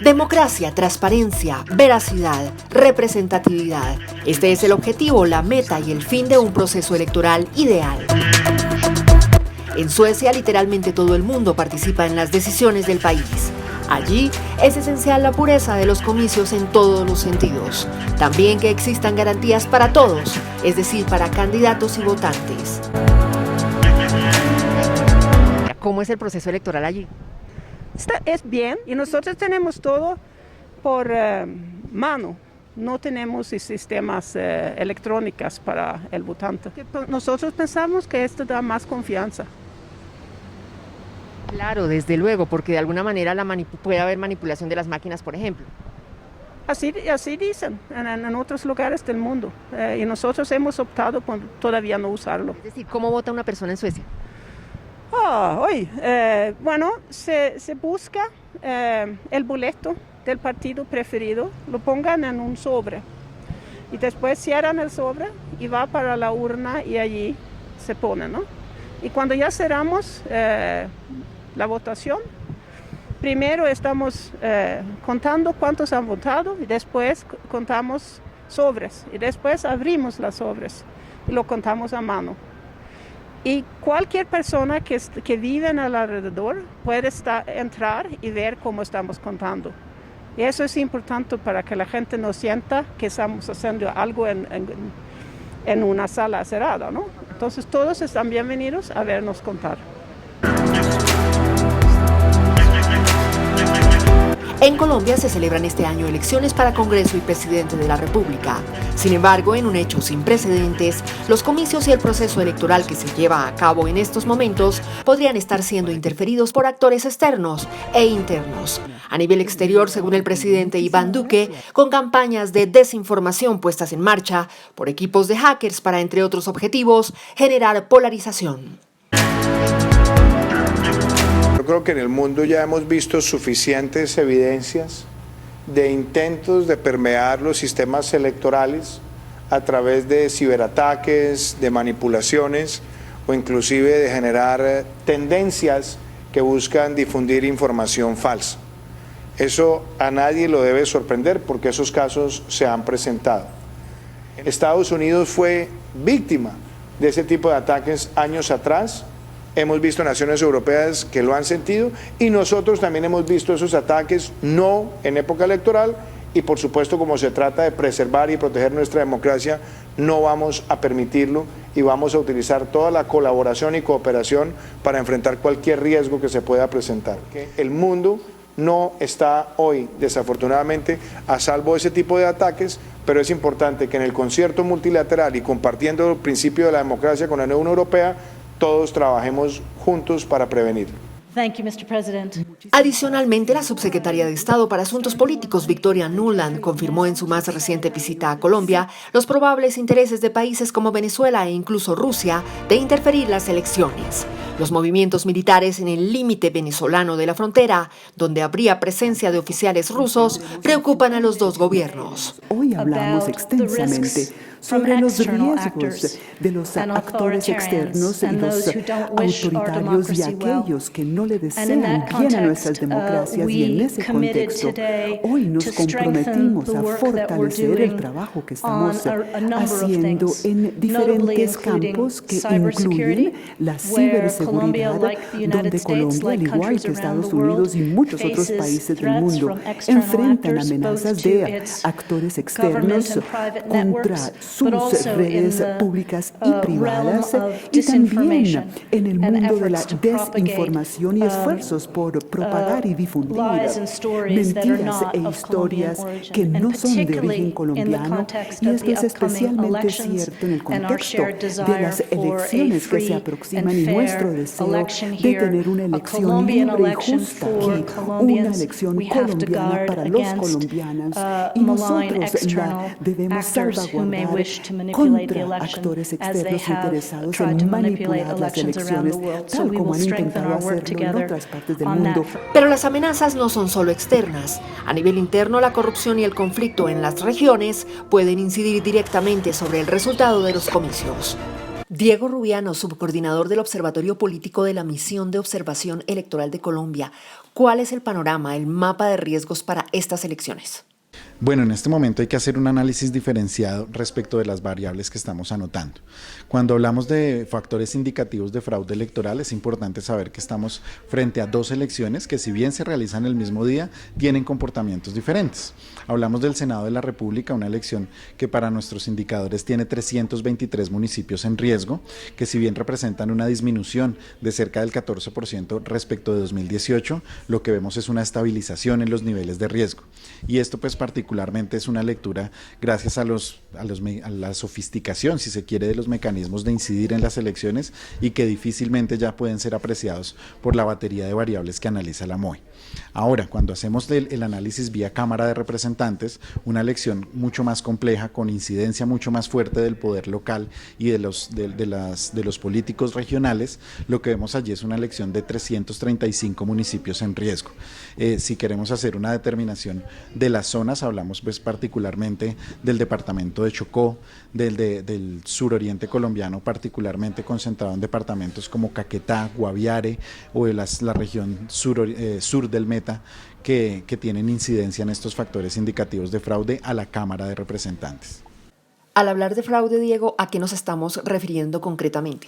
Democracia, transparencia, veracidad, representatividad. Este es el objetivo, la meta y el fin de un proceso electoral ideal. En Suecia, literalmente todo el mundo participa en las decisiones del país. Allí es esencial la pureza de los comicios en todos los sentidos. También que existan garantías para todos, es decir, para candidatos y votantes. ¿Cómo es el proceso electoral allí? Es bien, y nosotros tenemos todo por mano. No tenemos sistemas electrónicos para el votante. Nosotros pensamos que esto da más confianza. Claro, desde luego, porque de alguna manera puede haber manipulación de las máquinas, por ejemplo. Así dicen en otros lugares del mundo, y nosotros hemos optado por todavía no usarlo. Es decir, ¿cómo vota una persona en Suecia? Bueno, se busca el boleto del partido preferido, lo pongan en un sobre y después cierran el sobre y va para la urna y allí se pone, ¿no? Y cuando ya cerramos la votación, primero estamos contando cuántos han votado y después contamos sobres y después abrimos las sobres y lo contamos a mano. Y cualquier persona que vive en el alrededor puede entrar y ver cómo estamos contando. Y eso es importante para que la gente no sienta que estamos haciendo algo en una sala cerrada, ¿no? Entonces todos están bienvenidos a vernos contar. En Colombia se celebran este año elecciones para Congreso y Presidente de la República. Sin embargo, en un hecho sin precedentes, los comicios y el proceso electoral que se lleva a cabo en estos momentos podrían estar siendo interferidos por actores externos e internos. A nivel exterior, según el presidente Iván Duque, con campañas de desinformación puestas en marcha por equipos de hackers para, entre otros objetivos, generar polarización. Yo creo que en el mundo ya hemos visto suficientes evidencias de intentos de permear los sistemas electorales a través de ciberataques, de manipulaciones o inclusive de generar tendencias que buscan difundir información falsa. Eso a nadie lo debe sorprender porque esos casos se han presentado. Estados Unidos fue víctima de ese tipo de ataques años atrás. Hemos visto naciones europeas que lo han sentido y nosotros también hemos visto esos ataques, no en época electoral, y por supuesto, como se trata de preservar y proteger nuestra democracia, no vamos a permitirlo y vamos a utilizar toda la colaboración y cooperación para enfrentar cualquier riesgo que se pueda presentar. El mundo no está hoy, desafortunadamente, a salvo de ese tipo de ataques, pero es importante que en el concierto multilateral y compartiendo el principio de la democracia con la Unión Europea, todos trabajemos juntos para prevenir. Adicionalmente, la subsecretaria de Estado para Asuntos Políticos, Victoria Nuland, confirmó en su más reciente visita a Colombia los probables intereses de países como Venezuela e incluso Rusia de interferir las elecciones. Los movimientos militares en el límite venezolano de la frontera, donde habría presencia de oficiales rusos, preocupan a los dos gobiernos. Hoy hablamos extensamente sobre los riesgos de los actores externos y los autoritarios y aquellos que no le desean bien a nuestras democracias, y en ese contexto hoy nos comprometimos a fortalecer el trabajo que estamos haciendo en diferentes campos que incluyen la ciberseguridad, donde Colombia, al igual que Estados Unidos y muchos otros países del mundo, enfrentan amenazas de actores externos contra sus redes públicas y privadas, y también en el mundo de la desinformación y esfuerzos por propagar y difundir mentiras e historias que no son de origen colombiano, y esto es especialmente cierto en el contexto de las elecciones que se aproximan y nuestro deseo de tener una elección libre y justa aquí, una elección colombiana para los colombianos, y nosotros la debemos salvaguardar contra actores externos interesados en manipular las elecciones, tal como han intentado hacerlo en otras partes del mundo. Pero las amenazas no son solo externas. A nivel interno, la corrupción y el conflicto en las regiones pueden incidir directamente sobre el resultado de los comicios. Diego Rubiano, subcoordinador del Observatorio Político de la Misión de Observación Electoral de Colombia, ¿cuál es el panorama, el mapa de riesgos para estas elecciones? Bueno, en este momento hay que hacer un análisis diferenciado respecto de las variables que estamos anotando. Cuando hablamos de factores indicativos de fraude electoral, es importante saber que estamos frente a dos elecciones que, si bien se realizan el mismo día, tienen comportamientos diferentes. Hablamos del Senado de la República, una elección que para nuestros indicadores tiene 323 municipios en riesgo, que si bien representan una disminución de cerca del 14% respecto de 2018, lo que vemos es una estabilización en los niveles de riesgo. Y esto pues particularmente es una lectura gracias a la sofisticación, si se quiere, de los mecanismos de incidir en las elecciones y que difícilmente ya pueden ser apreciados por la batería de variables que analiza la MOE. Ahora, cuando hacemos el análisis vía Cámara de Representantes, una elección mucho más compleja, con incidencia mucho más fuerte del poder local y de los políticos regionales, lo que vemos allí es una elección de 335 municipios en riesgo. Si queremos hacer una determinación de las zonas, hablamos pues particularmente del departamento de Chocó, del suroriente colombiano, particularmente concentrado en departamentos como Caquetá, Guaviare o de la región sur del Meta, que tienen incidencia en estos factores indicativos de fraude a la Cámara de Representantes. Al hablar de fraude, Diego, ¿a qué nos estamos refiriendo concretamente?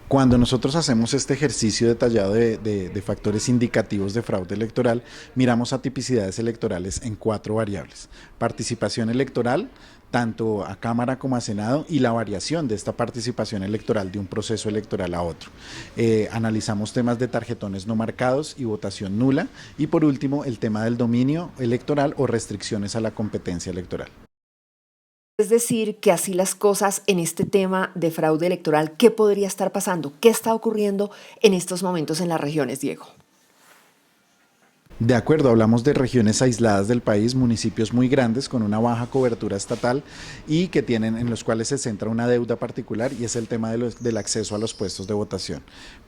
Cuando nosotros hacemos este ejercicio detallado de factores indicativos de fraude electoral, miramos atipicidades electorales en 4 variables: participación electoral, tanto a Cámara como a Senado, y la variación de esta participación electoral de un proceso electoral a otro. Analizamos temas de tarjetones no marcados y votación nula, y por último el tema del dominio electoral o restricciones a la competencia electoral. Es decir, que así las cosas en este tema de fraude electoral, ¿qué podría estar pasando? ¿Qué está ocurriendo en estos momentos en las regiones, Diego? De acuerdo, hablamos de regiones aisladas del país, municipios muy grandes con una baja cobertura estatal y que en los cuales se centra una deuda particular, y es el tema del acceso a los puestos de votación.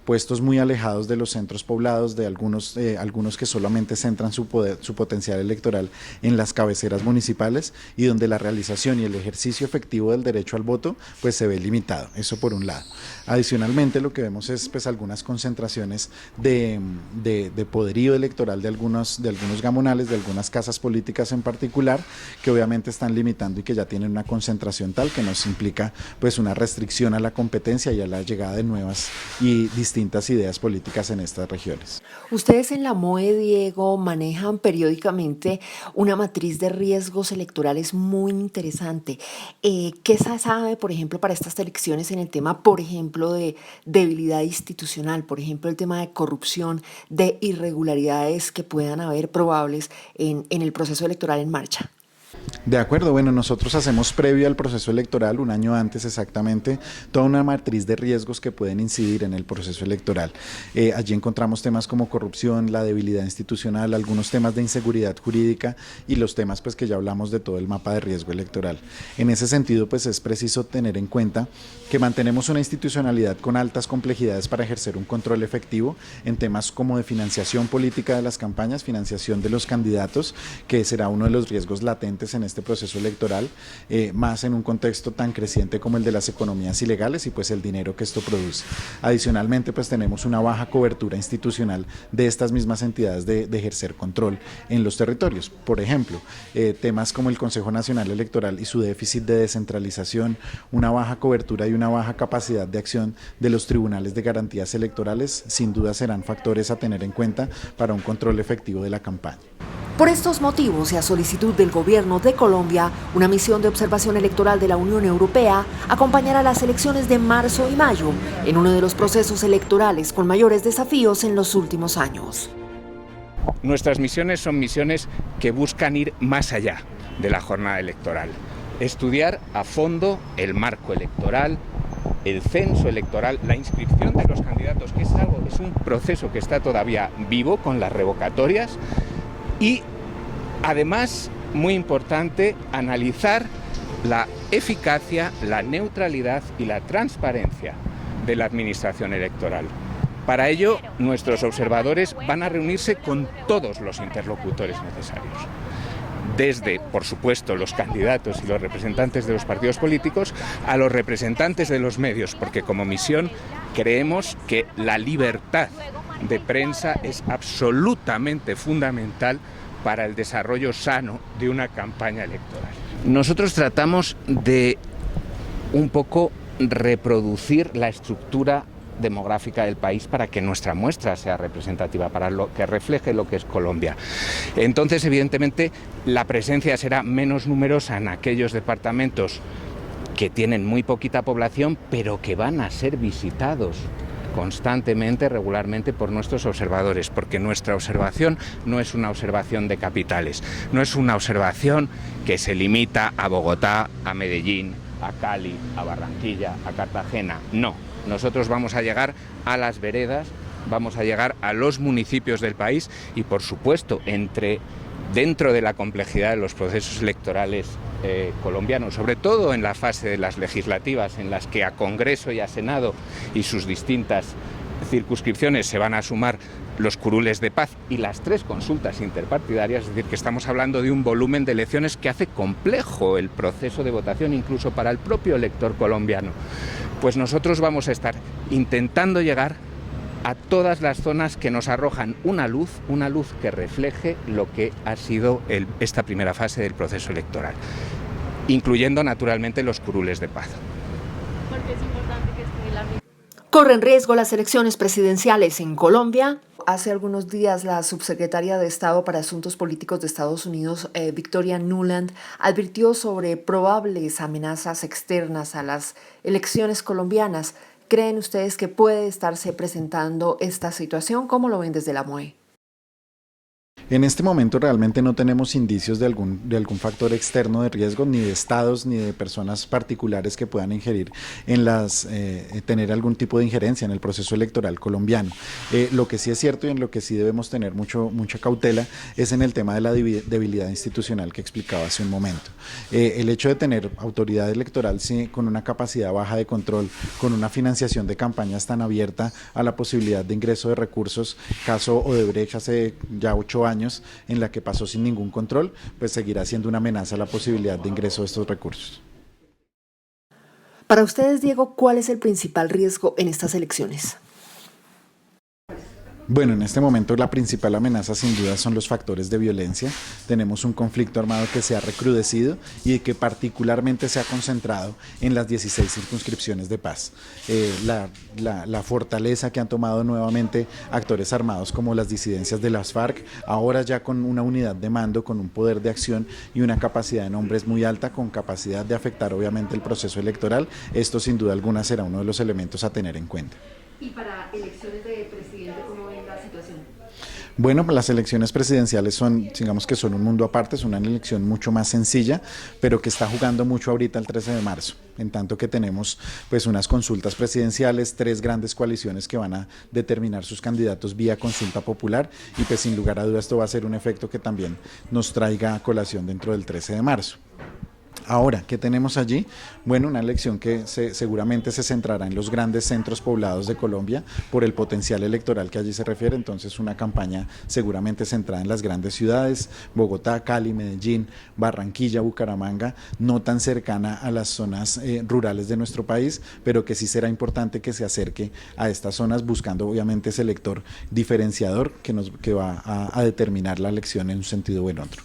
Puestos muy alejados de los centros poblados, de algunos que solamente centran su potencial electoral en las cabeceras municipales, y donde la realización y el ejercicio efectivo del derecho al voto pues se ve limitado. Eso por un lado. Adicionalmente, lo que vemos es pues algunas concentraciones de poderío electoral de algunos gamonales, de algunas casas políticas en particular, que obviamente están limitando y que ya tienen una concentración tal que nos implica pues una restricción a la competencia y a la llegada de nuevas y distintas ideas políticas en estas regiones. Ustedes en la MOE, Diego, manejan periódicamente una matriz de riesgos electorales muy interesante. ¿Qué se sabe, por ejemplo, para estas elecciones en el tema, por ejemplo, de debilidad institucional, por ejemplo, el tema de corrupción, de irregularidades que puedan haber probables en el proceso electoral en marcha? De acuerdo, bueno, nosotros hacemos previo al proceso electoral, un año antes exactamente, toda una matriz de riesgos que pueden incidir en el proceso electoral. Allí encontramos temas como corrupción, la debilidad institucional, algunos temas de inseguridad jurídica y los temas pues que ya hablamos de todo el mapa de riesgo electoral. En ese sentido pues es preciso tener en cuenta que mantenemos una institucionalidad con altas complejidades para ejercer un control efectivo en temas como de financiación política de las campañas, financiación de los candidatos, que será uno de los riesgos latentes en este proceso electoral, más en un contexto tan creciente como el de las economías ilegales y pues el dinero que esto produce. Adicionalmente pues tenemos una baja cobertura institucional de estas mismas entidades de ejercer control en los territorios. Por ejemplo, temas como el Consejo Nacional Electoral y su déficit de descentralización, una baja cobertura y una baja capacidad de acción de los tribunales de garantías electorales, sin duda serán factores a tener en cuenta para un control efectivo de la campaña. Por estos motivos y a solicitud del Gobierno de Colombia, una misión de observación electoral de la Unión Europea acompañará las elecciones de marzo y mayo en uno de los procesos electorales con mayores desafíos en los últimos años. Nuestras misiones son misiones que buscan ir más allá de la jornada electoral, estudiar a fondo el marco electoral, el censo electoral, la inscripción de los candidatos, que es un proceso que está todavía vivo con las revocatorias. Y además, muy importante, analizar la eficacia, la neutralidad y la transparencia de la administración electoral. Para ello, nuestros observadores van a reunirse con todos los interlocutores necesarios. desde, por supuesto, los candidatos y los representantes de los partidos políticos a los representantes de los medios, porque como misión creemos que la libertad de prensa es absolutamente fundamental para el desarrollo sano de una campaña electoral. Nosotros tratamos de un poco reproducir la estructura demográfica del país para que nuestra muestra sea representativa, para que refleje lo que es Colombia. Entonces, evidentemente, la presencia será menos numerosa en aquellos departamentos que tienen muy poquita población, pero que van a ser visitados constantemente, regularmente por nuestros observadores, porque nuestra observación no es una observación de capitales, no es una observación que se limita a Bogotá, a Medellín, a Cali, a Barranquilla, a Cartagena, no. Nosotros vamos a llegar a las veredas, vamos a llegar a los municipios del país y, por supuesto, dentro de la complejidad de los procesos electorales colombianos, sobre todo en la fase de las legislativas, en las que a Congreso y a Senado y sus distintas circunscripciones se van a sumar los curules de paz y las 3 consultas interpartidarias, es decir, que estamos hablando de un volumen de elecciones que hace complejo el proceso de votación incluso para el propio elector colombiano. Pues nosotros vamos a estar intentando llegar a todas las zonas que nos arrojan una luz que refleje lo que ha sido esta primera fase del proceso electoral, incluyendo naturalmente los curules de paz. Porque es importante que esté la... ¿Corren riesgo las elecciones presidenciales en Colombia? Hace algunos días la subsecretaria de Estado para Asuntos Políticos de Estados Unidos, Victoria Nuland, advirtió sobre probables amenazas externas a las elecciones colombianas. ¿Creen ustedes que puede estarse presentando esta situación? ¿Cómo lo ven desde la MUE? En este momento realmente no tenemos indicios de algún factor externo de riesgo, ni de estados, ni de personas particulares que puedan ingerir en tener algún tipo de injerencia en el proceso electoral colombiano. Lo que sí es cierto y en lo que sí debemos tener mucha cautela es en el tema de la debilidad institucional que explicaba hace un momento. El hecho de tener autoridad electoral con una capacidad baja de control, con una financiación de campañas tan abierta a la posibilidad de ingreso de recursos, caso Odebrecht hace ya 8 años, en la que pasó sin ningún control, pues seguirá siendo una amenaza a la posibilidad de ingreso de estos recursos. Para ustedes, Diego, ¿cuál es el principal riesgo en estas elecciones? Bueno, en este momento la principal amenaza sin duda son los factores de violencia. Tenemos un conflicto armado que se ha recrudecido y que particularmente se ha concentrado en las 16 circunscripciones de paz. La fortaleza que han tomado nuevamente actores armados como las disidencias de las FARC, ahora ya con una unidad de mando, con un poder de acción y una capacidad de nombres muy alta, con capacidad de afectar obviamente el proceso electoral. Esto sin duda alguna será uno de los elementos a tener en cuenta. ¿Y para elecciones de presidente, cómo ven la situación? Bueno, las elecciones presidenciales son un mundo aparte, es una elección mucho más sencilla, pero que está jugando mucho ahorita el 13 de marzo, en tanto que tenemos pues unas consultas presidenciales, 3 grandes coaliciones que van a determinar sus candidatos vía consulta popular y pues sin lugar a dudas esto va a ser un efecto que también nos traiga a colación dentro del 13 de marzo. Ahora, ¿qué tenemos allí? Bueno, una elección que seguramente se centrará en los grandes centros poblados de Colombia por el potencial electoral que allí se refiere, entonces una campaña seguramente centrada en las grandes ciudades, Bogotá, Cali, Medellín, Barranquilla, Bucaramanga, no tan cercana a las zonas rurales de nuestro país, pero que sí será importante que se acerque a estas zonas buscando obviamente ese elector diferenciador que va a determinar la elección en un sentido o en otro.